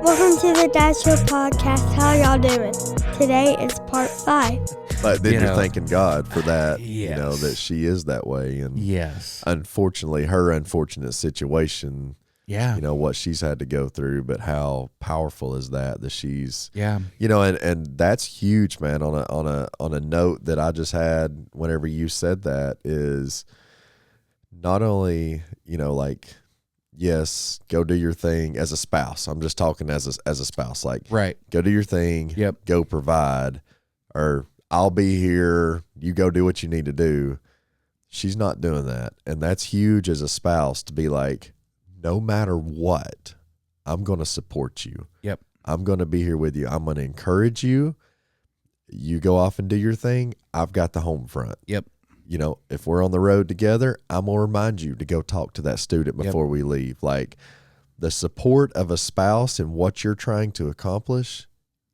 Welcome to the Dad Show podcast. How y'all doing? Today is part 5. But then you're thanking God for that, yes. That she is that way. And yes, unfortunately, her unfortunate situation, yeah, what she's had to go through, but how powerful is that she's, yeah, and that's huge, man. On a note that I just had whenever you said that is not only, yes, go do your thing as a spouse. I'm just talking as a spouse, right. Go do your thing. Yep. Go provide, or I'll be here. You go do what you need to do. She's not doing that. And that's huge as a spouse to be like, no matter what, I'm going to support you. Yep. I'm going to be here with you. I'm going to encourage you. You go off and do your thing. I've got the home front. Yep. If we're on the road together, I'm going to remind you to go talk to that student before we leave. Like, the support of a spouse and what you're trying to accomplish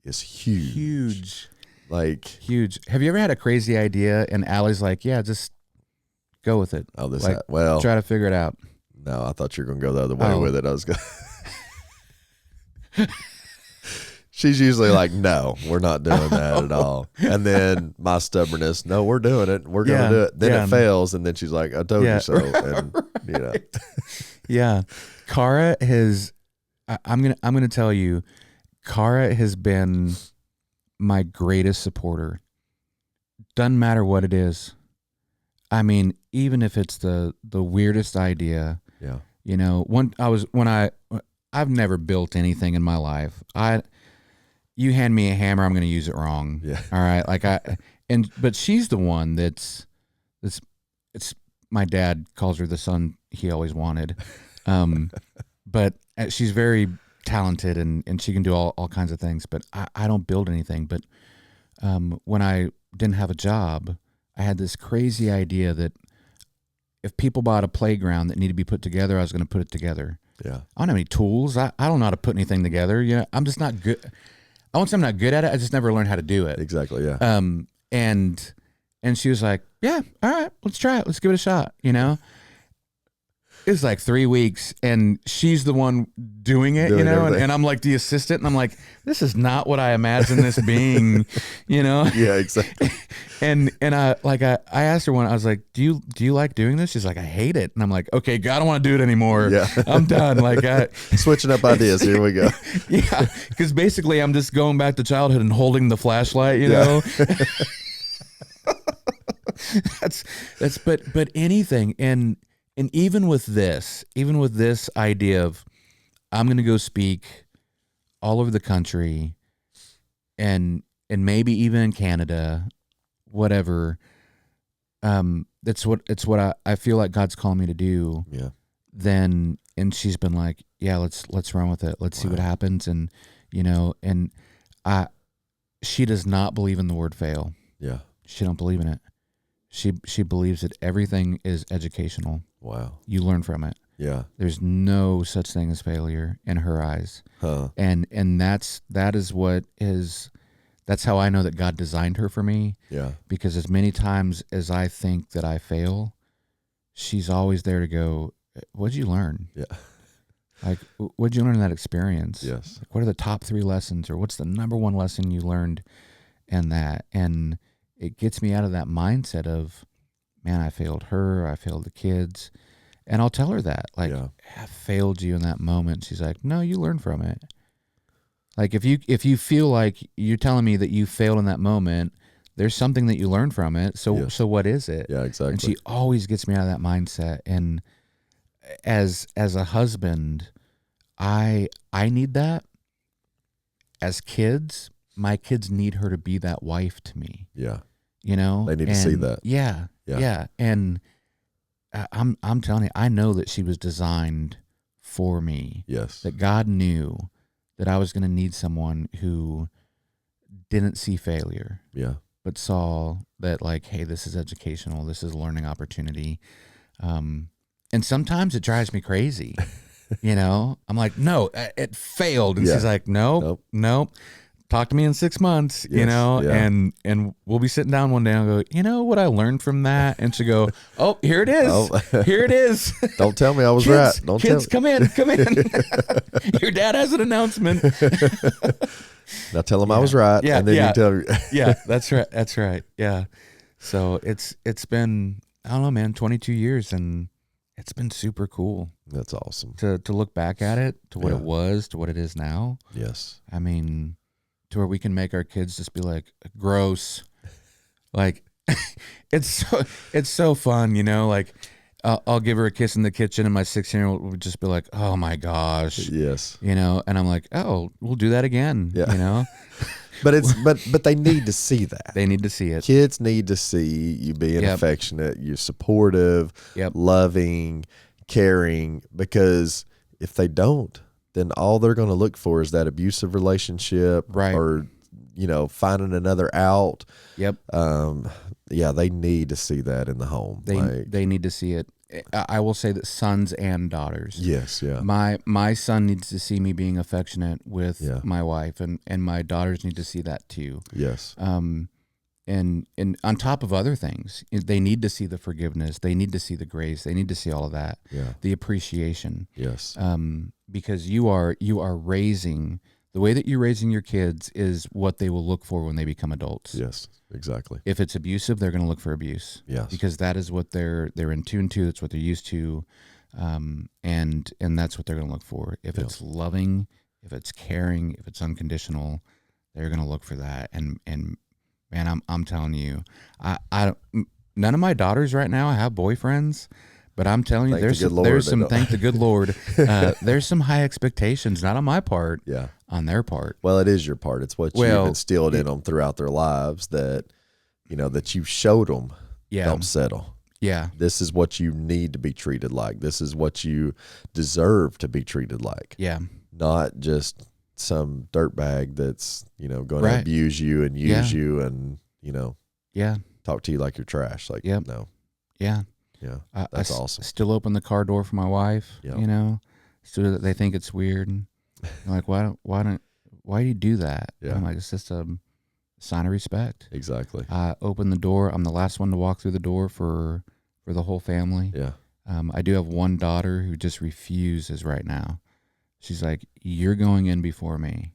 is huge. Huge. Huge. Have you ever had a crazy idea and Allie's like, yeah, just go with it. Oh, try to figure it out. No, I thought you were going to go the other way with it. I was going She's usually like, no, we're not doing that at all. And then my stubbornness, no, we're doing it. We're going to do it. Then it fails. And then she's like, I told you so. And, Yeah. Cara has, I'm going to tell you, Cara has been my greatest supporter. Doesn't matter what it is. I mean, even if it's the weirdest idea. Yeah. I've never built anything in my life. You hand me a hammer, I'm going to use it wrong. Yeah. All right. But she's the one it's my dad calls her the son he always wanted. But she's very talented and she can do all kinds of things, but I don't build anything. But when I didn't have a job, I had this crazy idea that if people bought a playground that needed to be put together, I was going to put it together. Yeah. I don't have any tools. I don't know how to put anything together. I'm just not good. I won't say I'm not good at it. I just never learned how to do it. Exactly. Yeah. And she was like, yeah, all right, let's try it. Let's give it a shot. It was like 3 weeks and she's the one doing it, and I'm like the assistant and I'm like, this is not what I imagined this being, Yeah, exactly. And I asked her one, I was like, do you like doing this? She's like, I hate it. And I'm like, okay, God, I don't want to do it anymore. Yeah. I'm done. Switching up ideas. Here we go. Yeah. Cause basically I'm just going back to childhood and holding the flashlight, you know? But anything. And even with this idea of I'm going to go speak all over the country and maybe even in Canada, whatever, it's what I feel like God's calling me to do. Yeah. And she's been like, yeah, let's run with it. Let's see what happens. And, she does not believe in the word fail. Yeah. She don't believe in it. She believes that everything is educational. Wow. You learn from it. Yeah. There's no such thing as failure in her eyes. Huh. And that's how I know that God designed her for me. Yeah. Because as many times as I think that I fail, she's always there to go, what'd you learn? Yeah. What'd you learn in that experience? Yes. What are the top 3 lessons, or what's the number 1 lesson you learned in that? And it gets me out of that mindset of, man, I failed her, I failed the kids. And I'll tell her that, I failed you in that moment. She's like, no, you learn from it. Like, if you feel like you're telling me that you failed in that moment, there's something that you learned from it. So what is it? Yeah, exactly. And she always gets me out of that mindset. And as a husband, I need that. As kids, my kids need her to be that wife to me. Yeah. They need to see that. Yeah. And I'm telling you, I know that she was designed for me. Yes. That God knew that I was going to need someone who didn't see failure. Yeah. But saw that, hey, this is educational. This is a learning opportunity. And sometimes it drives me crazy. I'm like, no, it failed. And she's like, nope. talk to me in 6 months, Yes, yeah. and we'll be sitting down one day and I'll go, you know what I learned from that? And she'll go, oh, here it is. Oh. Here it is. Don't tell me I was Kids, right. Don't kids, tell me. come in. Your dad has an announcement. Now tell him I was right. Yeah, And then yeah. you tell me. Yeah, that's right. That's right. Yeah. So it's been, I don't know, man, 22 years, and it's been super cool That's awesome. to look back at it, to what Yeah. it was, to what it is now. Yes. I mean, to where we can make our kids just be like, gross. Like, it's so fun, like I'll give her a kiss in the kitchen and my 16-year-old would just be like, oh my gosh, Yes. and I'm like, oh, we'll do that again. Yeah. But it's but they need to see that. They need to see it. Kids need to see you being Yep. affectionate, you're supportive, Yep. loving, caring, because if they don't, then all they're going to look for is that abusive relationship, Right. or finding another out. Yep. Yeah, they need to see that in the home. They need to see it. I will say that sons and daughters. Yes, yeah. My son needs to see me being affectionate with Yeah. my wife, and my daughters need to see that too. Yes. And on top of other things, they need to see the forgiveness. They need to see the grace. They need to see all of that. Yeah. The appreciation. Yes. Because you are raising, the way that you're raising your kids is what they will look for when they become adults. Yes, exactly. If it's abusive, they're going to look for abuse. Yes. Because that is what they're in tune to. That's what they're used to, and that's what they're going to look for. If it's loving, if it's caring, if it's unconditional, they're going to look for that. And man, I'm telling you, I none of my daughters right now have boyfriends, but I'm telling you, Thank the good Lord. There's some high expectations, not on my part, Yeah. on their part. Well, it is your part. It's what you've instilled in them throughout their lives that you showed them. Yeah. Don't settle. Yeah. This is what you need to be treated like. This is what you deserve to be treated like. Yeah. Not just some dirtbag that's, going to Right. abuse you and use you and, Yeah. talk to you like you're trash. Like, Yep. no. Yeah. Yeah. I That's awesome. Still open the car door for my wife. Yep. So they think it's weird. And I'm like, why do you do that? Yeah. I'm like, it's just a sign of respect. Exactly. I open the door. I'm the last one to walk through the door for the whole family. Yeah. I do have one daughter who just refuses right now. She's like, you're going in before me.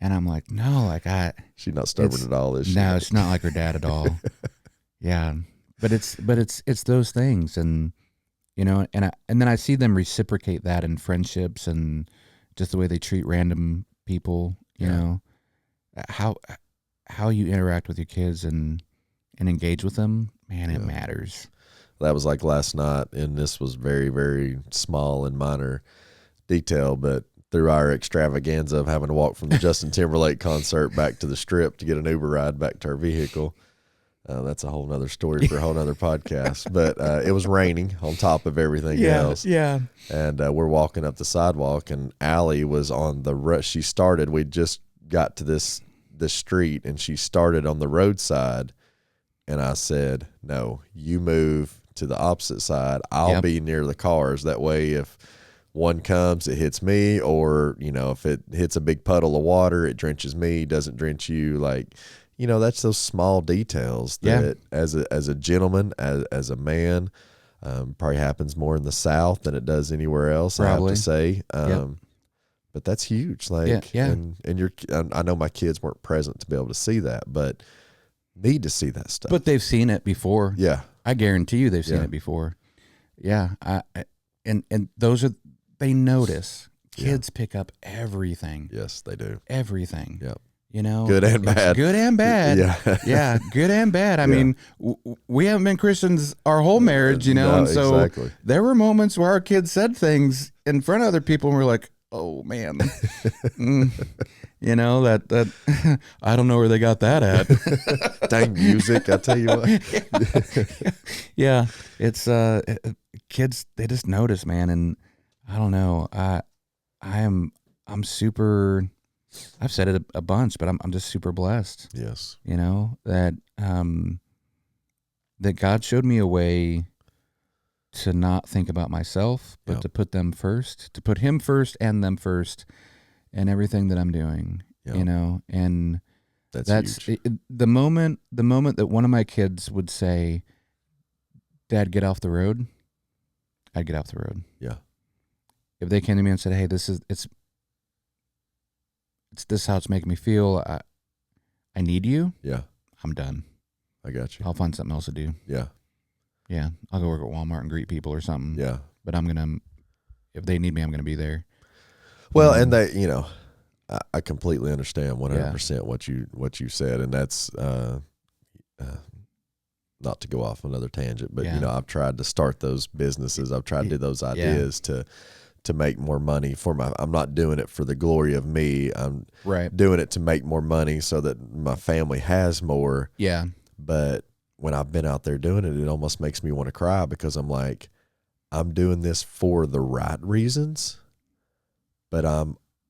And I'm like, no, She's not stubborn at all, is she? no, it's not like her dad at all. Yeah. But it's those things. And, and then I see them reciprocate that in friendships and just the way they treat random people, how you interact with your kids and engage with them, man, it matters. That was like last night, and this was very, very small and minor detail, but through our extravaganza of having to walk from the Justin Timberlake concert back to the Strip to get an Uber ride back to our vehicle. That's a whole nother story for a whole nother podcast. But it was raining on top of everything else. Yeah. And we're walking up the sidewalk, and Allie was on the she started. We just got to this street, and she started on the roadside. And I said, no, you move to the opposite side. I'll be near the cars. That way, if one comes, it hits me, or, if it hits a big puddle of water, it drenches me, doesn't drench you. Like, that's those small details that as a gentleman, as a man, probably happens more in the South than it does anywhere else. Probably. I have to say. But that's huge. Like, and I know my kids weren't present to be able to see that, but need to see that stuff. But they've seen it before. Yeah. I guarantee you they've seen it before. Yeah. And they notice. Kids pick up everything. Yes, they do. Everything. Yep. Good and bad. Good and bad. Yeah. Yeah. Good and bad. I mean, we haven't been Christians our whole marriage, No, and so exactly. there were moments where our kids said things in front of other people and we're like, oh man, that I don't know where they got that at. Dang music, I tell you what. Yeah, it's kids, they just notice, man, and I don't know. I'm super. I've said it a bunch, but I'm just super blessed. Yes, that that God showed me a way to not think about myself, but to put them first, to put Him first and them first, and everything that I'm doing. Yeah. you know, and That's huge. The moment that one of my kids would say, "Dad, get off the road," I'd get off the road. Yeah. If they came to me and said, "Hey, it's this how it's making me feel. I need you." Yeah. I'm done. I got you. I'll find something else to do. Yeah. Yeah, I'll go work at Walmart and greet people or something. Yeah. But if they need me, I'm gonna be there. Well, and they, I completely understand 100% Yeah. what you said, and that's not to go off another tangent, but Yeah. I've tried to start those businesses. I've tried to do those ideas to make more money for I'm not doing it for the glory of me. I'm Right. doing it to make more money so that my family has more. Yeah. But when I've been out there doing it, it almost makes me want to cry because I'm like, I'm doing this for the right reasons, but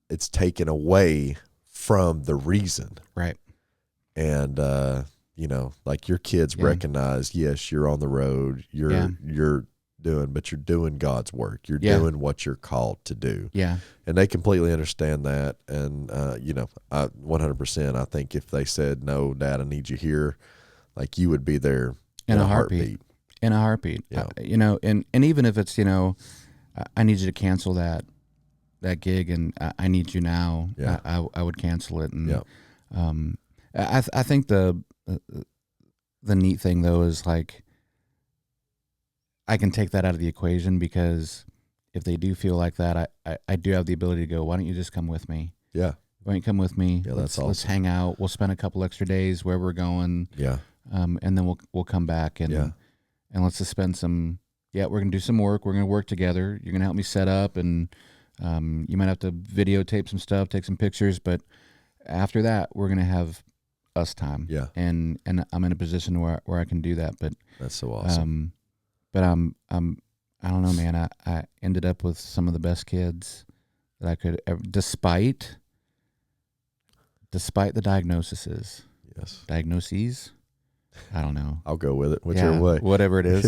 it's taken away from the reason. Right. And like your kids Yeah. recognize, yes, you're on the road, you're doing God's work. You're Yeah. doing what you're called to do. Yeah. And they completely understand that. And I 100%, I think if they said, "No, Dad, I need you here," like you would be there In a heartbeat. In a heartbeat. Yeah. And even if it's, I need you to cancel that gig and I need you now. Yeah. I would cancel it. And Yeah. I think the neat thing though is like I can take that out of the equation because if they do feel like that, I do have the ability to go, why don't you just come with me? Yeah. Why don't you come with me? Yeah, let's that's awesome. hang out. We'll spend a couple extra days where we're going. Yeah. And then we'll come back and let's just spend some. Yeah, we're gonna do some work. We're gonna work together. You're gonna help me set up, and you might have to videotape some stuff, take some pictures. But after that, we're gonna have us time. Yeah. And I'm in a position where I can do that. But That's so awesome. but I don't know, man. I ended up with some of the best kids that I could ever, despite the diagnoses. Yes. I don't know. I'll go with it, whichever way. Whatever it is.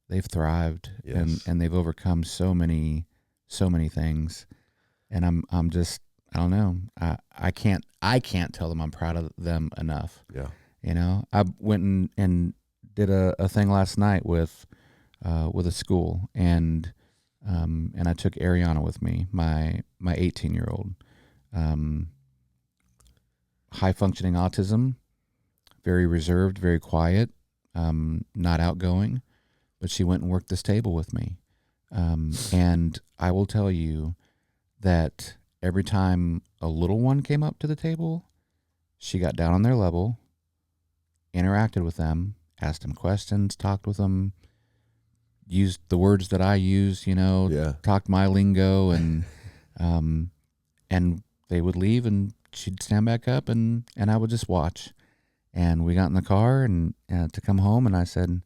They've thrived Yes. and they've overcome so many things. And I'm just, I don't know. I can't tell them I'm proud of them enough. Yeah. I went and did a thing last night with a school and I took Ariana with me, my 18-year-old. High functioning autism, very reserved, very quiet, not outgoing, but she went and worked this table with me. And I will tell you that every time a little one came up to the table, she got down on their level, interacted with them, asked them questions, talked with them, used the words that I use, talked my lingo, and they would leave and she'd stand back up and I would just watch. And we got in the car and to come home and I said,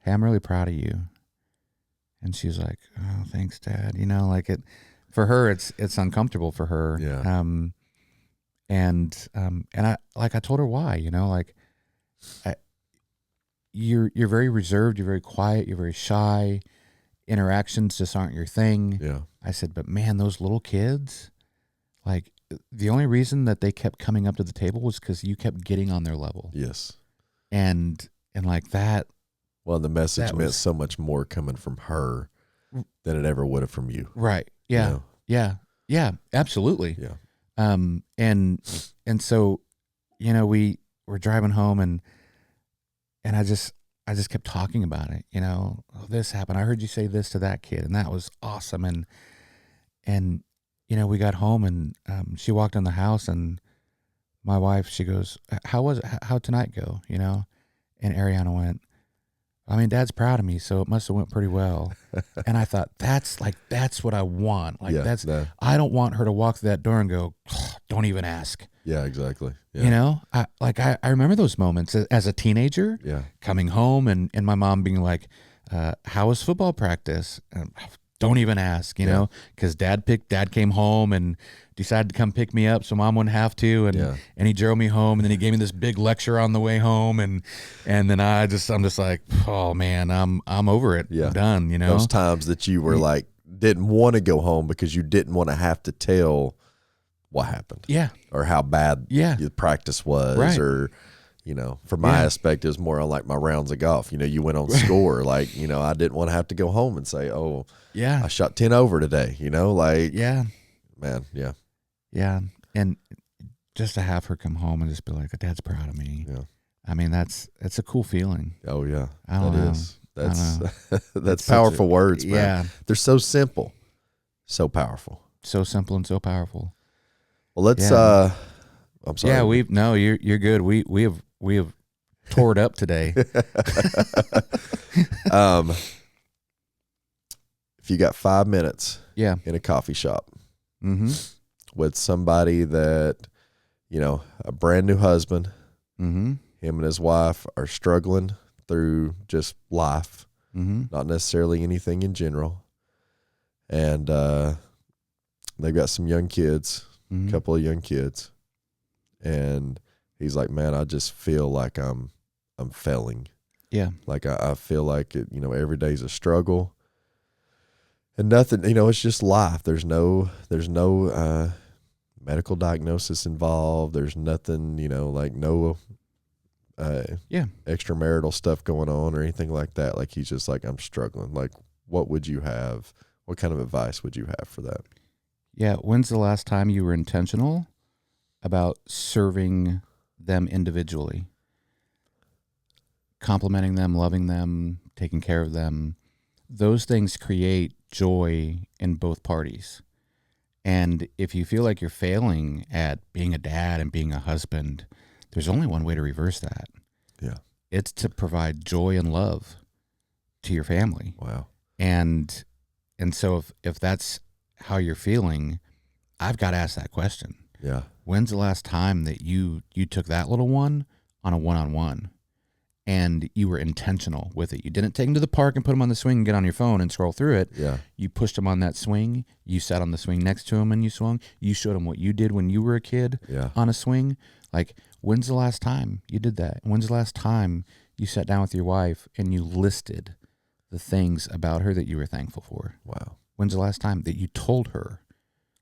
"Hey, I'm really proud of you." And she was like, "Oh, thanks, Dad." Like it, for her, it's uncomfortable for her. Yeah. And I told her why, you're very reserved, you're very quiet, you're very shy. Interactions just aren't your thing. Yeah. I said, but man, those little kids, like the only reason that they kept coming up to the table was because you kept getting on their level. Yes. And like that. Well, the message meant so much more coming from her than it ever would have from you. Right. Yeah. Yeah. Yeah. Absolutely. Yeah. And so, we were driving home and I just kept talking about it, oh, this happened. I heard you say this to that kid and that was awesome. And we got home and she walked in the house and my wife, she goes, how'd tonight go? And Ariana went, I mean, Dad's proud of me, so it must have went pretty well. And I thought, that's what I want. I don't want her to walk through that door and go, don't even ask. Yeah, exactly. Yeah. I remember those moments as a teenager, coming home and my mom being like, how was football practice? Don't even ask, because Dad came home and decided to come pick me up so Mom wouldn't have to, and he drove me home, and then he gave me this big lecture on the way home, and then I'm just like, oh man, I'm over it. Yeah. I'm done, Those times that you were like didn't want to go home because you didn't want to have to tell what happened. Yeah. Or how bad the practice was. Right. Or, from my aspect, it was more on like my rounds of golf. You went on score. Like, I didn't want to have to go home and say, oh, I shot 10 over today. Man, yeah. Yeah. And just to have her come home and just be like, Dad's proud of me. Yeah. I mean, that's a cool feeling. Oh, yeah. I don't know. That's powerful words, man. Yeah. They're so simple. So powerful. So simple and so powerful. Well, let's I'm sorry. Yeah, you're good. We have tore it up today. If you got 5 minutes in a coffee shop with somebody that, a brand new husband, him and his wife are struggling through just life, not necessarily anything in general. And they've got some young kids, a couple of young kids. And he's like, man, I just feel like I'm failing. Yeah. Like I feel like it, every day's a struggle. And nothing, it's just life. There's no medical diagnosis involved. There's nothing, like no extramarital stuff going on or anything like that. Like he's just like, I'm struggling. Like, what would you have? What kind of advice would you have for that? Yeah. When's the last time you were intentional about serving them individually? Complimenting them, loving them, taking care of them. Those things create joy in both parties. And if you feel like you're failing at being a dad and being a husband, there's only one way to reverse that. Yeah. It's to provide joy and love to your family. Wow. And so if that's how you're feeling, I've got to ask that question. Yeah. When's the last time that you took that little one on a one-on-one and you were intentional with it? You didn't take him to the park and put him on the swing and get on your phone and scroll through it. Yeah. You pushed him on that swing. You sat on the swing next to him and you swung. You showed him what you did when you were a kid on a swing. Like, when's the last time you did that? When's the last time you sat down with your wife and you listed the things about her that you were thankful for? Wow. When's the last time that you told her?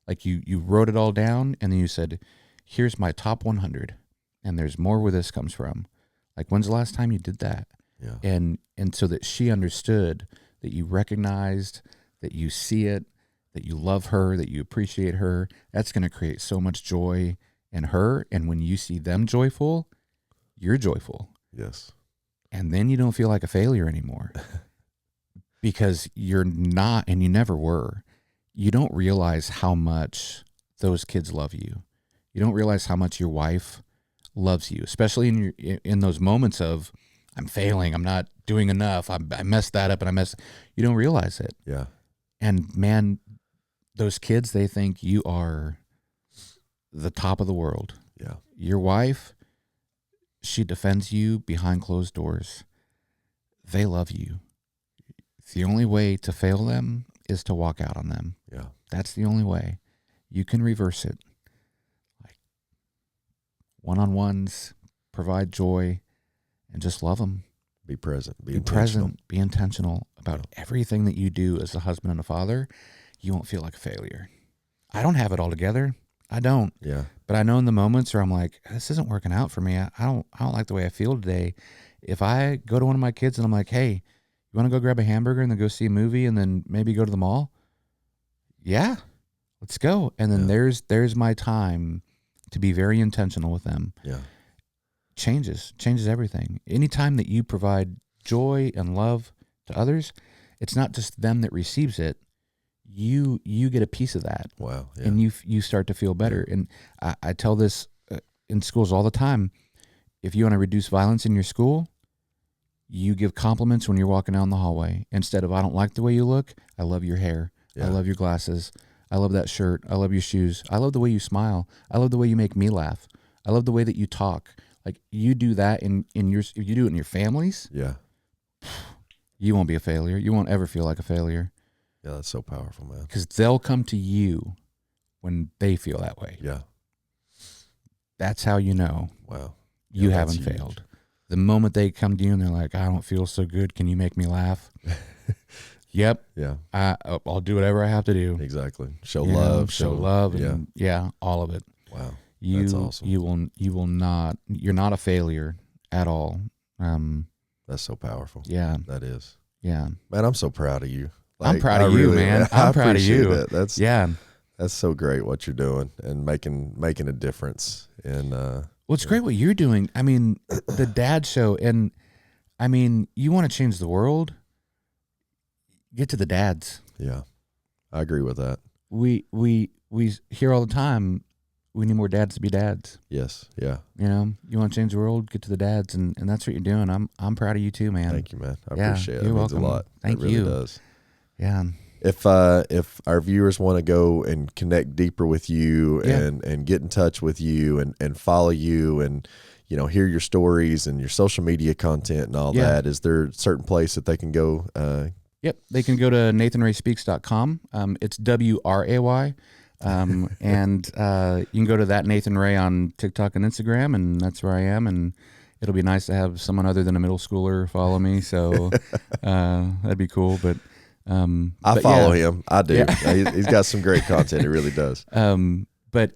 Like you wrote it all down and then you said, here's my top 100 and there's more where this comes from. Like, when's the last time you did that? Yeah. And so that she understood that you recognized, that you see it, that you love her, that you appreciate her. That's going to create so much joy in her. And when you see them joyful, you're joyful. Yes. And then you don't feel like a failure anymore because you're not, and you never were. You don't realize how much those kids love you. You don't realize how much your wife loves you, especially in those moments of, I'm failing, I'm not doing enough, I messed that up, and you don't realize it. Yeah. And man, those kids, they think you are the top of the world. Yeah. Your wife, she defends you behind closed doors. They love you. The only way to fail them is to walk out on them. Yeah. That's the only way. You can reverse it. Like one-on-ones, provide joy, and just love them. Be present. Be present. Be intentional about everything that you do as a husband and a father. You won't feel like a failure. I don't have it all together. I don't. Yeah. But I know in the moments where I'm like, this isn't working out for me. I don't like the way I feel today. If I go to one of my kids and I'm like, hey, you want to go grab a hamburger and then go see a movie and then maybe go to the mall? Yeah, let's go. And then there's my time to be very intentional with them. Yeah. Changes everything. Anytime that you provide joy and love to others, it's not just them that receives it. You get a piece of that. Wow. Yeah. And you start to feel better. And I tell this in schools all the time. If you want to reduce violence in your school, you give compliments when you're walking down the hallway. Instead of, I don't like the way you look, I love your hair. Yeah. I love your glasses. I love that shirt. I love your shoes. I love the way you smile. I love the way you make me laugh. I love the way that you talk. Like, you do that if you do it in your families, you won't be a failure. You won't ever feel like a failure. Yeah, that's so powerful, man. Because they'll come to you when they feel that way. Yeah. That's how you know. Wow. You haven't failed. The moment they come to you and they're like, I don't feel so good, can you make me laugh? Yep. Yeah, I'll do whatever I have to do. exactly. Show You know, love. show love. Yeah. And yeah, all of it. Wow. That's awesome. You will not. You're not a failure at all. That's so powerful. Yeah. That is. Yeah. Man, I'm so proud of you. I'm proud of you, man. I I'm proud of appreciate you. that. That's so great what you're doing and making a difference. And well, it's great what you're doing. I mean, the dad show, and I mean, you want to change the world. Get to the dads. yeah, I agree with that. We hear all the time. We need more dads to be dads. Yes. Yeah. You know, you want to change the world, get to the dads, and that's what you're doing. I'm proud of you too, man. Thank you, man. I Yeah, appreciate it. you're It means welcome. a lot. Thank it really you. does. Yeah. If our viewers want to go and connect deeper with you and get in touch with you and follow you and, you know, hear your stories and your social media content and all that, is there a certain place that they can go? Yep. They can go to nathanrayspeaks.com. It's WRAY. And you can go to that Nathan Ray on TikTok and Instagram, and that's where I am. And it'll be nice to have someone other than a middle schooler follow me. So that'd be cool. But I follow him. I do. Yeah. He's got some great content. He really does. But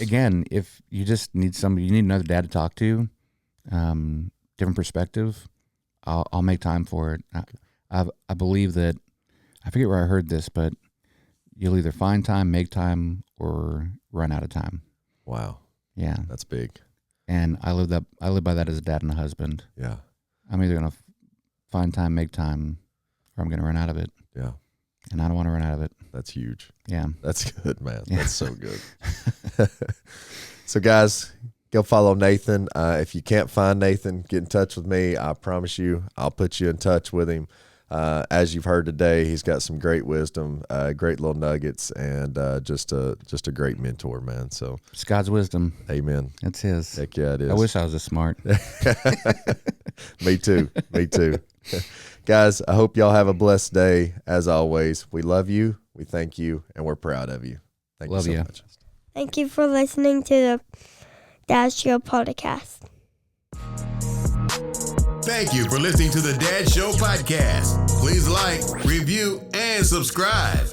again, if you just need somebody, you need another dad to talk to, different perspective, I'll make time for it. I believe that, I forget where I heard this, but you'll either find time, make time, or run out of time. Wow. Yeah. That's big. And I live by that as a dad and a husband. Yeah. I'm either going to find time, make time, or I'm going to run out of it. Yeah. And I don't want to run out of it. That's huge. Yeah. That's good, man. Yeah. That's so good. So guys, go follow Nathan. If you can't find Nathan, get in touch with me. I promise you, I'll put you in touch with him. As you've heard today, he's got some great wisdom, great little nuggets, and just a great mentor, man. So It's God's wisdom. amen. It's his. Heck yeah, it is. I wish I was this smart. Me too. Me too. Guys, I hope y'all have a blessed day. As always, we love you, we thank you, and we're proud of you. Thank Love you so you. much. Thank you for listening to the Dad Show podcast. Thank you for listening to the Dad Show podcast. Please like, review, and subscribe.